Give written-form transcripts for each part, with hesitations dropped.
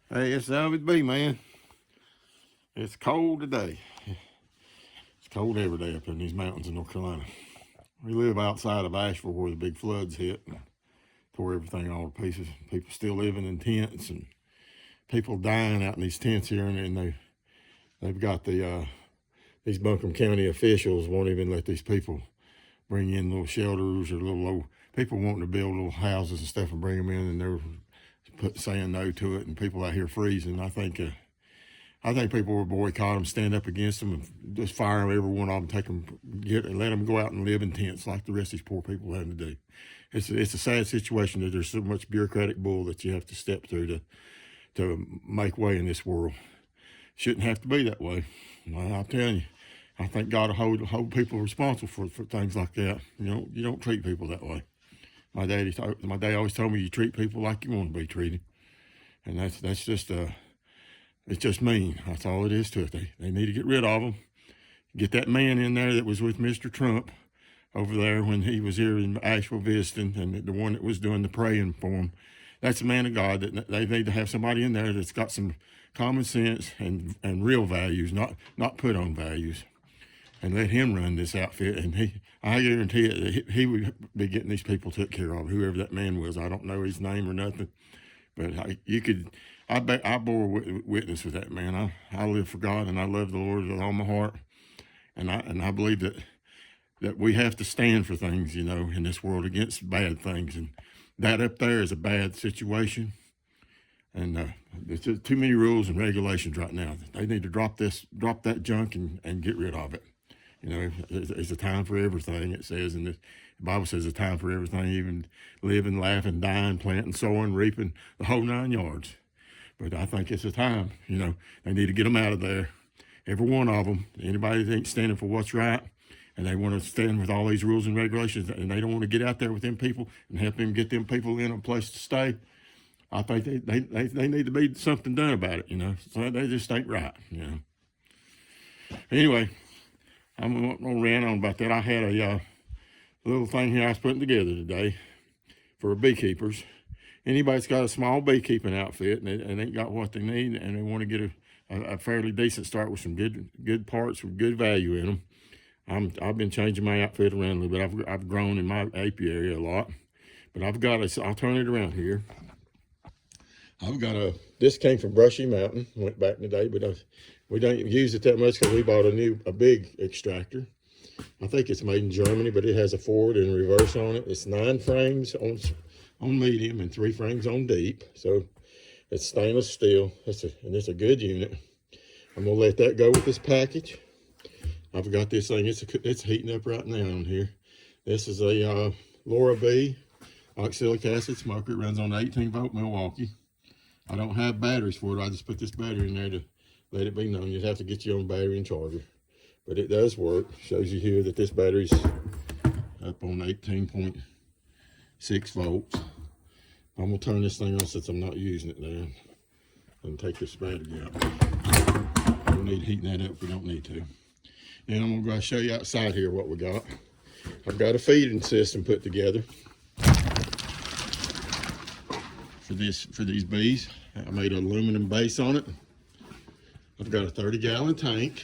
Hey, it's how it be, man. It's cold today. It's cold every day up in these mountains in North Carolina. We live outside of Asheville where the big floods hit and tore everything all to pieces. People still living in tents and people dying out in these tents here, and they've got these Buncombe County officials won't even let these people bring in little shelters or little old people wanting to build little houses and stuff and bring them in, and they're saying no to it, and people out here freezing. I think people will boycott them, stand up against them, and just fire them, every one of them, and let them go out and live in tents like the rest of these poor people have to do. It's a sad situation that there's so much bureaucratic bull that you have to step through to make way in this world. Shouldn't have to be that way. I'm telling you, I think God will hold people responsible for things like that. You don't treat people that way. My dad always told me you treat people like you want to be treated, and that's just it's just mean. That's all it is to it. They need to get rid of them. Get that man in there that was with Mr. Trump over there when he was here in Asheville visiting, and the one that was doing the praying for him. That's a man of God. That they need to have somebody in there that's got some common sense and real values, not put on values, and let him run this outfit. And I guarantee it, that he would be getting these people took care of. Whoever that man was, I don't know his name or nothing, but I bore witness with that man. I live for God and I love the Lord with all my heart, and I believe that we have to stand for things, in this world against bad things, and that up there is a bad situation. And there's too many rules and regulations right now. They need to drop that junk and get rid of it. It's a time for everything. It says in the Bible says a time for everything, even living, laughing, dying, planting, sowing, reaping, the whole 9 yards. But I think it's a time, they need to get them out of there. Every one of them. Anybody that ain't standing for what's right, and they want to stand with all these rules and regulations, and they don't want to get out there with them people and help them get them people in a place to stay, I think they need to be something done about it, So they just ain't right, Anyway, I'm not going to rant on about that. I had a little thing here I was putting together today for beekeepers. Anybody's got a small beekeeping outfit and they ain't got what they need, and they want to get a fairly decent start with some good parts with good value in them. I've been changing my outfit around a little bit. I've grown in my apiary a lot, but I'll turn it around here. This came from Brushy Mountain, went back in the day, but we don't use it that much because we bought a big extractor. I think it's made in Germany, but it has a forward and a reverse on it. It's 9 frames on medium and 3 frames on deep. So it's stainless steel. And it's a good unit. I'm gonna let that go with this package. I've got this thing. It's heating up right now on here. This is a Laura B oxalic acid smoker. It runs on 18-volt Milwaukee. I don't have batteries for it. I just put this battery in there to let it be known. You'd have to get your own battery and charger, but it does work. Shows you here that this battery's up on 18.6 volts. I'm gonna turn this thing on since I'm not using it now, and take this battery out. We don't need heating that up if we don't need to. And I'm gonna go show you outside here what we got. I've got a feeding system put together for these bees. I made an aluminum base on it. I've got a 30-gallon tank.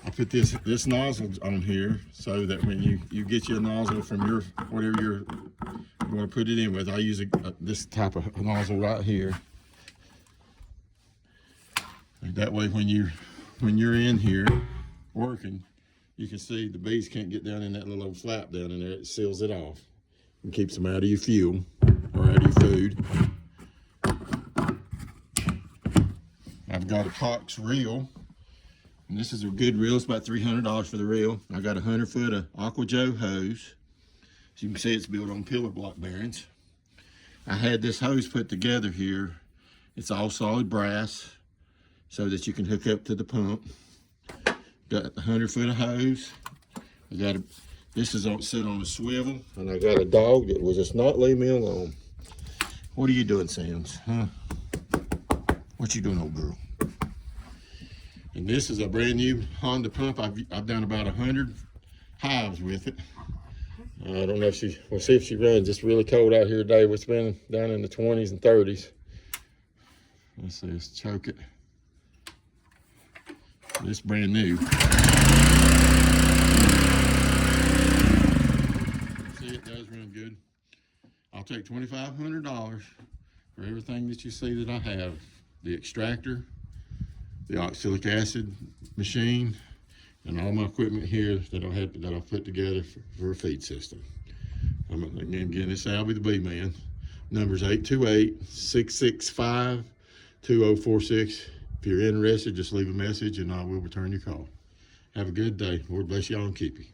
I put this nozzle on here so that when you get your nozzle from your whatever you're going to put it in with, I use this type of nozzle right here. And that way when you're in here working, you can see the bees can't get down in that little old flap down in there. It seals it off and keeps them out of your fuel or out of your food. I've got a Cox reel, and this is a good reel. It's about $300 for the reel. I got a 100-foot of Aqua Joe hose. As you can see, it's built on pillar block bearings. I had this hose put together here. It's all solid brass so that you can hook up to the pump. Got a 100-foot of hose. This is set on a swivel, and I got a dog that will just not leave me alone. What are you doing, Sam's? Huh? What you doing, old girl? And this is a brand new Honda pump. I've done about 100 hives with it. I don't know if we'll see if she runs. It's really cold out here today. It's been down in the 20s and 30s. Let's see, let's choke it. This brand new. See, it does run good. I'll take $2,500 for everything that you see that I have. The extractor, the oxalic acid machine, and all my equipment here that I've put together for a feed system. Again, this is Albie the Bee Man. Number's 828-665-2046. If you're interested, just leave a message and I will return your call. Have a good day. Lord bless y'all and keep you.